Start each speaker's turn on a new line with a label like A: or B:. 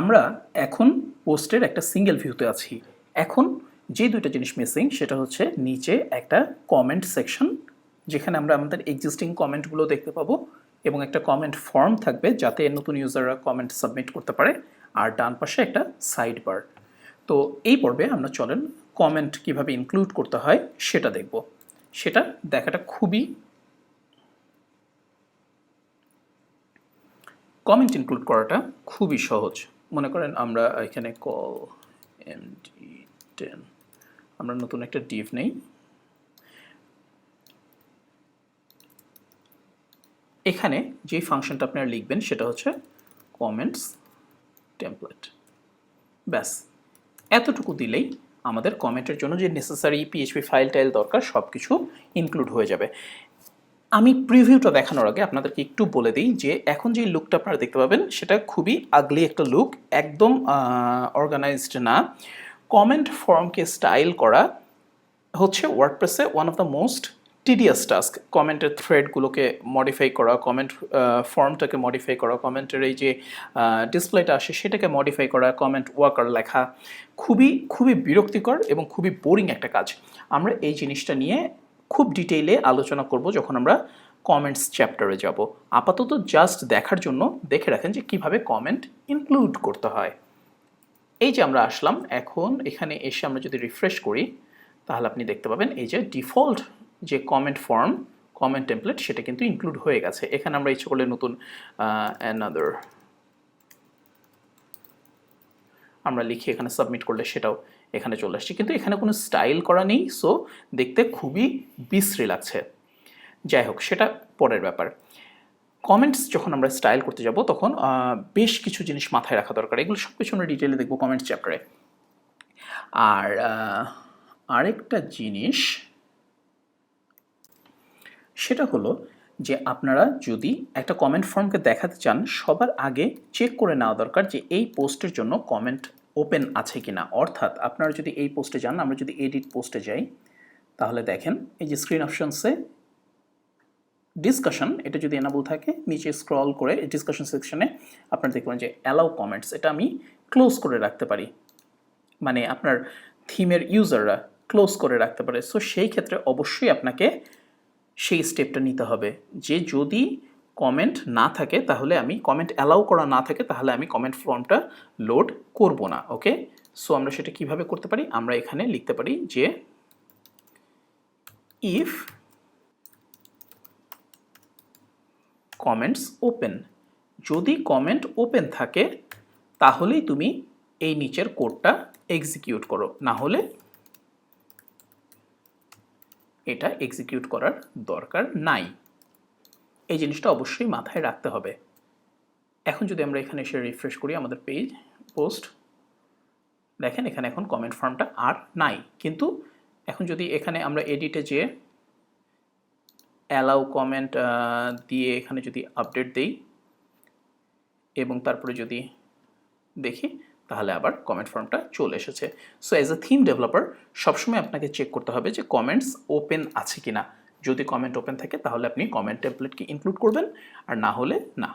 A: আমরা এখন পোস্টের একটা সিঙ্গেল ভিউতে আছি। এখন যে দুইটা জিনিস মিসিং সেটা হচ্ছে নিচে একটা কমেন্ট সেকশন, যেখানে আমরা আমাদের এক্সিস্টিং কমেন্টগুলো দেখতে পাবো এবং একটা কমেন্ট ফর্ম থাকবে যাতে নতুন ইউজাররা কমেন্ট সাবমিট করতে পারে, আর ডান পাশে একটা সাইড বার। তো এই পর্বে আমরা চলেন কমেন্ট কিভাবে ইনক্লুড করতে হয় সেটা দেখব। সেটা দেখাটা কমেন্ট ইনক্লুড করাটা খুবই সহজ। মনে করেন আমরা এখানে কল md10, আমরা নতুন একটা ডিভ নেই। এখানে যে ফাংশনটা আপনারা লিখবেন সেটা হচ্ছে কমেন্টস টেমপ্লেট। ব্যাস, এতটুকু দিলেই আমাদের কমেন্টের জন্য যে নেসেসারি পিএইচপি ফাইল টাইল দরকার সব কিছু ইনক্লুড হয়ে যাবে। আমি প্রিভিউটা দেখানোর আগে আপনাদেরকে একটু বলে দিই যে এখন যে লুকটা আপনারা দেখতে পাবেন সেটা খুবই আগলি একটা লুক, একদম অর্গানাইজড না। কমেন্ট ফর্মকে স্টাইল করা হচ্ছে ওয়ার্ডপ্রেসে one of the most tedious task. কমেন্টের থ্রেডগুলোকে মডিফাই করা, কমেন্ট ফর্মটাকে মডিফাই করা, কমেন্টের এই যে ডিসপ্লেটা আসে সেটাকে মডিফাই করা, কমেন্ট ওয়ার্কার লেখা খুবই বিরক্তিকর এবং খুবই বোরিং একটা কাজ। আমরা এই জিনিসটা নিয়ে খুব ডিটেইলে আলোচনা করব যখন আমরা কমেন্টস চ্যাপ্টারে যাব। আপাতত জাস্ট দেখার জন্য দেখে রাখেন যে কিভাবে কমেন্ট ইনক্লুড করতে হয়। এই যে আমরা আসলাম, এখন এখানে এসে আমরা যদি রিফ্রেশ করি তাহলে আপনি দেখতে পাবেন এই যে ডিফল্ট যে কমেন্ট ফর্ম, কমেন্ট টেমপ্লেট সেটা কিন্তু ইনক্লুড হয়ে গেছে। এখানে আমরা ইচ্ছে করলে নতুন অ্যানাদার আমরা লিখে এখানে সাবমিট করলে সেটাও এখানে চলে আসছে, কিন্তু এখানে কোনো স্টাইল করা নেই, সো দেখতে খুবই বিশ্রী লাগছে। যাই হোক, সেটা পরের ব্যাপার। কমেন্টস যখন আমরা স্টাইল করতে যাব তখন বেশ কিছু জিনিস মাথায় রাখা দরকার। এগুলো সব কিছু আমরা ডিটেলে দেখবো কমেন্টস চ্যাপ্টারে। আর আরেকটা জিনিস সেটা হলো যে আপনারা যদি একটা কমেন্ট ফর্মকে দেখাতে চান, সবার আগে চেক করে নেওয়া দরকার যে এই পোস্টের জন্য কমেন্ট ওপেন আছে কিনা। অর্থাৎ আপনারা যদি এই পোস্টে যান, আমরা যদি এডিট পোস্টে যাই তাহলে দেখেন এই যে স্ক্রিন অপশনসে ডিসকাশন, এটা যদি এনাবল থাকে নিচে স্ক্রল করে ডিসকাশন সেকশনে আপনারা দেখবেন যে অ্যালাউ কমেন্টস, এটা আমি ক্লোজ করে রাখতে পারি, মানে আপনার থিমের ইউজাররা ক্লোজ করে রাখতে পারে। সো সেই ক্ষেত্রে অবশ্যই আপনাকে সেই স্টেপটা নিতে হবে যে যদি কমেন্ট না থাকে তাহলে আমি কমেন্ট অ্যালাউ করা না থাকে তাহলে আমি কমেন্ট ফর্মটা লোড করব না। ওকে, সো আমরা সেটা কিভাবে করতে পারি, আমরা এখানে লিখতে পারি যে ইফ কমেন্টস ওপেন, যদি কমেন্ট ওপেন থাকে তাহলেই তুমি এই নিচের কোডটা এক্সিকিউট করো, না হলে এটা এক্সিকিউট করার দরকার নাই। এই জিনিসটা অবশ্যই মাথায় রাখতে হবে। এখন যদি আমরা এখানে এসে রিফ্রেশ করি আমাদের পেজ পোস্ট, দেখেন এখানে এখন কমেন্ট ফর্মটা আর নাই। কিন্তু এখন যদি এখানে আমরা এডিটে যেয়ে অ্যালাউ কমেন্ট দিয়ে এখানে যদি আপডেট দেই এবং তারপরে যদি দেখি তাহলে আবার কমেন্ট ফর্মটা চলে এসেছে। So as a theme developer সবসময় আপনাকে চেক করতে হবে যে কমেন্টস ওপেন আছে কিনা। যদি কমেন্ট ওপেন থাকে তাহলে আপনি কমেন্ট টেমপ্লেটকে ইনক্লুড করবেন, আর না হলে না।